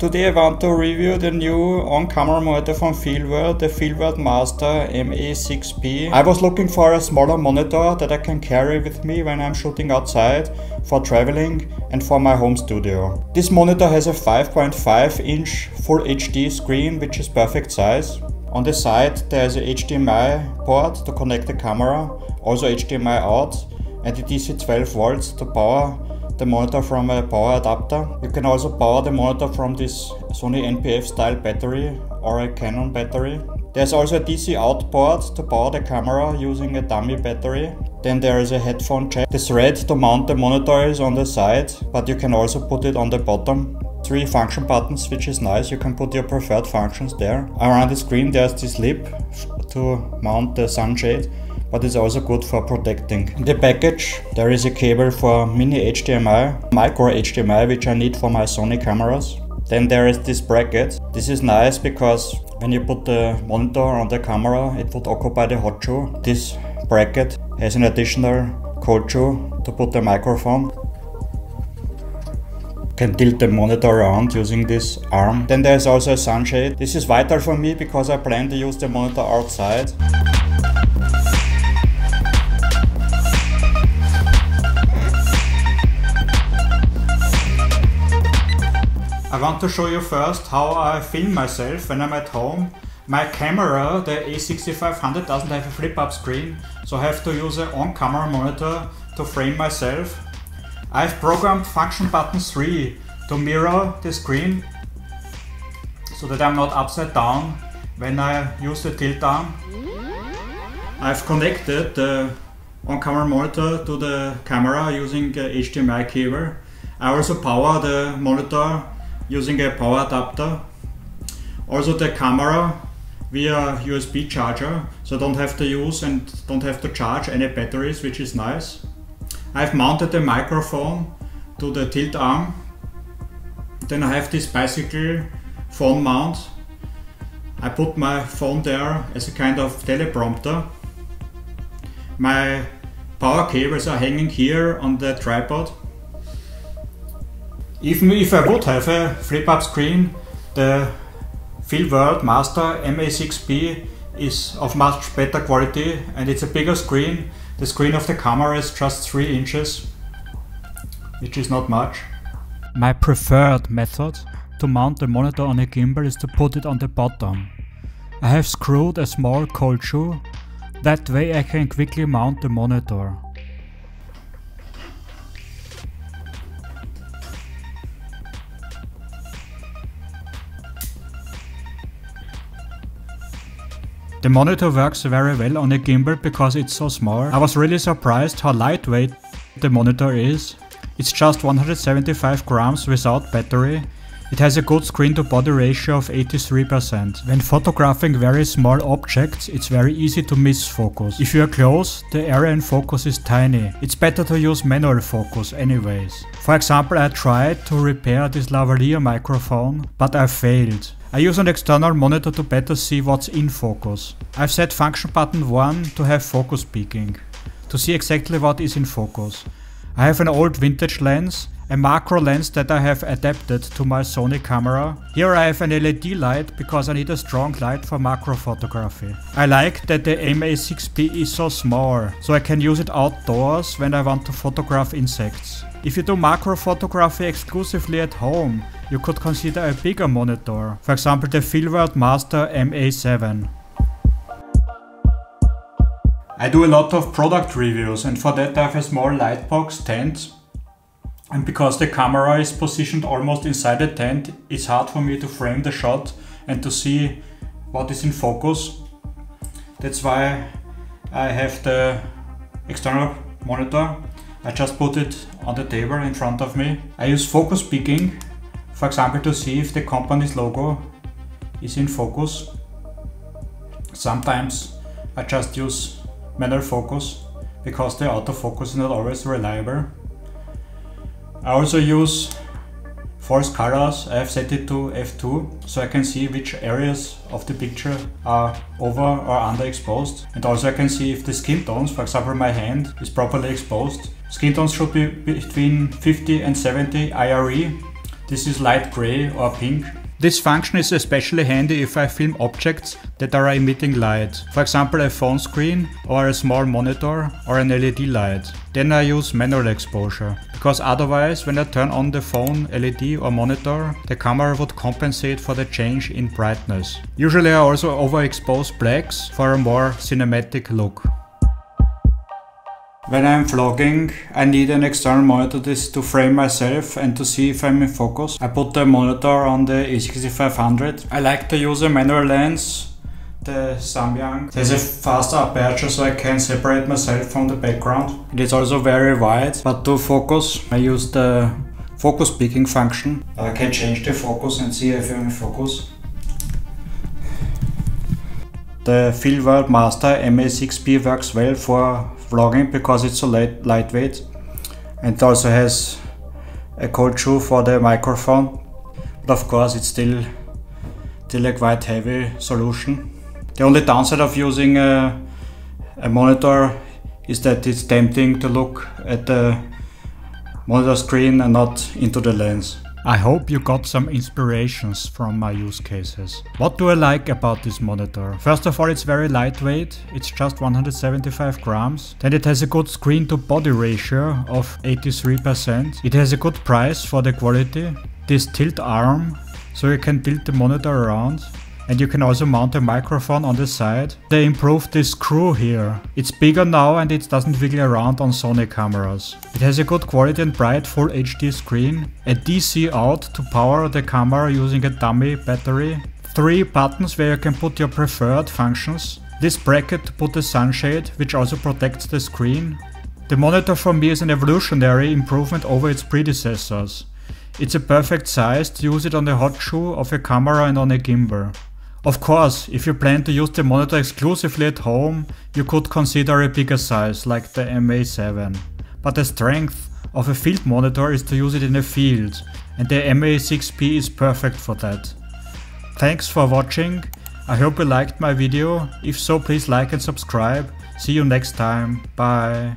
Today I want to review the new on-camera monitor from FEELWORLD, the FEELWORLD Master MA6P. I was looking for a smaller monitor that I can carry with me when I'm shooting outside, for traveling and for my home studio. This monitor has a 5.5-inch Full HD screen, which is perfect size. On the side there is a HDMI port to connect the camera, also HDMI out, and a DC 12 volts to power the monitor from a power adapter. You can also power the monitor from this Sony NPF style battery or a Canon battery. There's also a DC out port to power the camera using a dummy battery. Then there is a headphone jack. The thread to mount the monitor is on the side, but you can also put it on the bottom. 3 function buttons, which is nice. You can put your preferred functions there. Around the screen there's this lip to mount the sunshade, but it's also good for protecting. In the package there is a cable for mini HDMI, micro HDMI, which I need for my Sony cameras. Then there is this bracket. This is nice because when you put the monitor on the camera, it would occupy the hot shoe. This bracket has an additional cold shoe to put the microphone. You can tilt the monitor around using this arm. Then there's also a sunshade. This is vital for me because I plan to use the monitor outside. I want to show you first how I film myself when I'm at home. My camera, the A6500, doesn't have a flip-up screen, so I have to use an on-camera monitor to frame myself. I've programmed function button 3 to mirror the screen so that I'm not upside down when I use the tilt arm. I've connected the on-camera monitor to the camera using a HDMI cable. I also power the monitor using a power adapter. Also the camera via USB charger, so I don't have to use and don't have to charge any batteries, which is nice. I've mounted the microphone to the tilt arm. Then I have this bicycle phone mount. I put my phone there as a kind of teleprompter. My power cables are hanging here on the tripod. Even if I would have a flip-up screen, the FEELWORLD Master MA6P is of much better quality and it's a bigger screen. The screen of the camera is just 3 inches, which is not much. My preferred method to mount the monitor on a gimbal is to put it on the bottom. I have screwed a small cold shoe, that way I can quickly mount the monitor. The monitor works very well on a gimbal because it's so small. I was really surprised how lightweight the monitor is. It's just 175 grams without battery. It has a good screen to body ratio of 83%. When photographing very small objects, it's very easy to miss focus. If you are close, the area in focus is tiny. It's better to use manual focus anyways. For example, I tried to repair this lavalier microphone, but I failed. I use an external monitor to better see what's in focus. I've set function button 1 to have focus peaking, to see exactly what is in focus. I have an old vintage lens, a macro lens that I have adapted to my Sony camera. Here I have an LED light because I need a strong light for macro photography. I like that the MA6P is so small, so I can use it outdoors when I want to photograph insects. If you do macro photography exclusively at home, you could consider a bigger monitor, for example the FEELWORLD Master MA7. I do a lot of product reviews and for that I have a small lightbox tent. And because the camera is positioned almost inside the tent, it's hard for me to frame the shot and to see what is in focus. That's why I have the external monitor. I just put it on the table in front of me. I use focus peaking, for example, to see if the company's logo is in focus. Sometimes I just use manual focus because the autofocus is not always reliable. I also use false colors, I have set it to f2, so I can see which areas of the picture are over or underexposed. And also I can see if the skin tones, for example my hand, is properly exposed. Skin tones should be between 50 and 70 IRE. This is light gray or pink. This function is especially handy if I film objects that are emitting light. For example, a phone screen or a small monitor or an LED light. Then I use manual exposure, because otherwise when I turn on the phone LED or monitor, the camera would compensate for the change in brightness. Usually I also overexpose blacks for a more cinematic look. When I'm vlogging, I need an external monitor to frame myself and to see if I'm in focus. I put the monitor on the A6500. I like to use a manual lens, the Samyang. There's a faster aperture so I can separate myself from the background. It is also very wide, but to focus, I use the focus peaking function. I can change the focus and see if I'm in focus. The FEELWORLD Master MA6P works well for vlogging because it's so lightweight, and it also has a cold shoe for the microphone, but of course it's still a quite heavy solution. The only downside of using a monitor is that it's tempting to look at the monitor screen and not into the lens. I hope you got some inspirations from my use cases. What do I like about this monitor? First of all, it's very lightweight, it's just 175 grams. Then it has a good screen to body ratio of 83%. It has a good price for the quality. This tilt arm, so you can tilt the monitor around. And you can also mount a microphone on the side. They improved this screw here. It's bigger now and it doesn't wiggle around on Sony cameras. It has a good quality and bright full HD screen. A DC out to power the camera using a dummy battery. 3 buttons where you can put your preferred functions. This bracket to put the sunshade, which also protects the screen. The monitor for me is an evolutionary improvement over its predecessors. It's a perfect size to use it on the hot shoe of a camera and on a gimbal. Of course, if you plan to use the monitor exclusively at home, you could consider a bigger size like the MA7. But the strength of a field monitor is to use it in a field, and the MA6P is perfect for that. Thanks for watching, I hope you liked my video. If so, please like and subscribe. See you next time, bye.